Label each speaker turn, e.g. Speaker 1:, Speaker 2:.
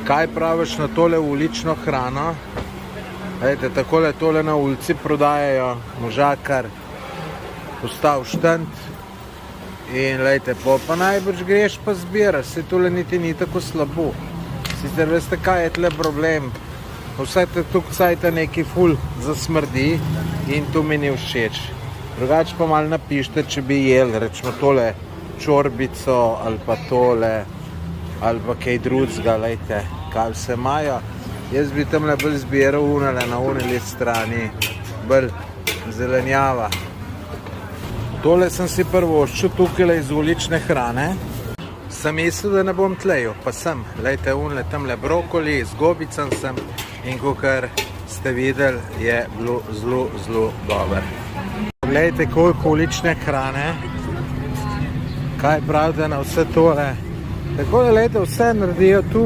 Speaker 1: Kaj praviš na tole ulično hrano? Lejte, takole tole na ulici prodajajo možakar postav štend. In lejte, pa najbrž greš pa zbiraš, se tole niti ni tako slabo. Sicer veste, kaj je tle problem? Vse te tukaj cajta neki ful zasmrdi in to mi ni všeč. Drugače pa malo napište, če bi jeli, rečemo tole čorbico ali pa tole ali pa kaj drugega, lejte, kaj vse imajo. Jaz bi tamle bolj zbiral unele na uneli strani, bolj zelenjava. Tole sem si prvoščil tukaj iz ulične hrane. Sem mislil, da ne bom tlejo, pa sem. Lejte, unele tamle brokoli, z gobicem sem in kakor ste videli, je bilo zelo, zelo dober. Poglejte, koliko ulične hrane. Kaj pravite na vse tole? Takole, lejte, vse naredijo tukaj.